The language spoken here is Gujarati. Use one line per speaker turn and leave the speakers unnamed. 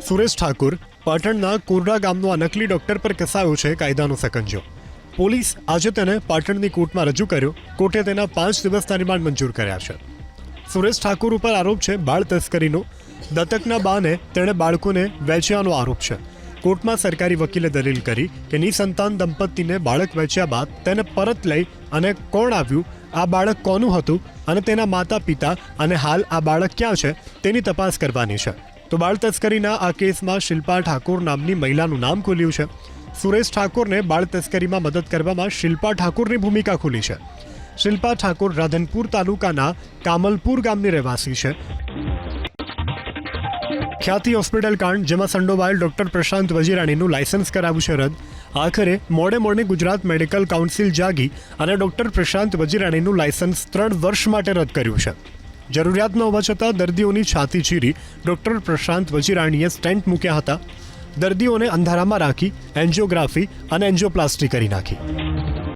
સુરેશ ઠાકુર પાટણના કોરડા ગામનો આ નકલી ડોક્ટર પર કસાયો છે કાયદાનો સકંજો. પોલીસ આજે તેને પાટણની કોર્ટમાં રજૂ કર્યો. કોર્ટે તેના 5 દિવસના રિમાન્ડ મંજૂર કર્યા છે. સુરેશ ઠાકુર ઉપર આરોપ છે બાળ તસ્કરીનો. દત્તકના બાને તેણે બાળકોને વેચ્યાનો આરોપ છે. કોર્ટમાં સરકારી વકીલે દલીલ કરી કે નિસંતાન દંપતીને બાળક વેચ્યા બાદ તેને પરત લઈ અને કોણ આવ્યું, આ બાળક કોનું હતું અને તેના માતા પિતા અને હાલ આ બાળક ક્યાં છે તેની તપાસ કરવાની છે. તો બાળ તસ્કરીના આ કેસમાં શિલ્પા ઠાકોર નામની મહિલાનું નામ ખુલ્યું છે. સુરેશ ઠાકોરને બાળ તસ્કરીમાં મદદ કરવામાં શિલ્પા ઠાકોરની ભૂમિકા ખુલી છે. શિલ્પા ઠાકોર રાધનપુર તાલુકાના કામલપુર ગામની રહેવાસી છે. ખ્યાતિ હોસ્પિટલ કાંડ, જેમાં સંડોવાયેલ ડોક્ટર પ્રશાંત વજીરાણીનું લાયસન્સ કરાવ્યું છે રદ. આખરે મોડે ગુજરાત મેડિકલ કાઉન્સિલ જાગી અને ડોક્ટર પ્રશાંત વજીરાણીનું લાયસન્સ 3 વર્ષ માટે રદ કર્યું છે. જરૂરિયાત ન હોવા છતાં દર્દીઓની છાતી ચીરી ડોક્ટર પ્રશાંત વજીરાણીએ સ્ટેન્ટ મૂક્યા હતા. દર્દીઓને અંધારામાં રાખી એન્જિયોગ્રાફી અને એન્જિયોપ્લાસ્ટી કરી નાખી.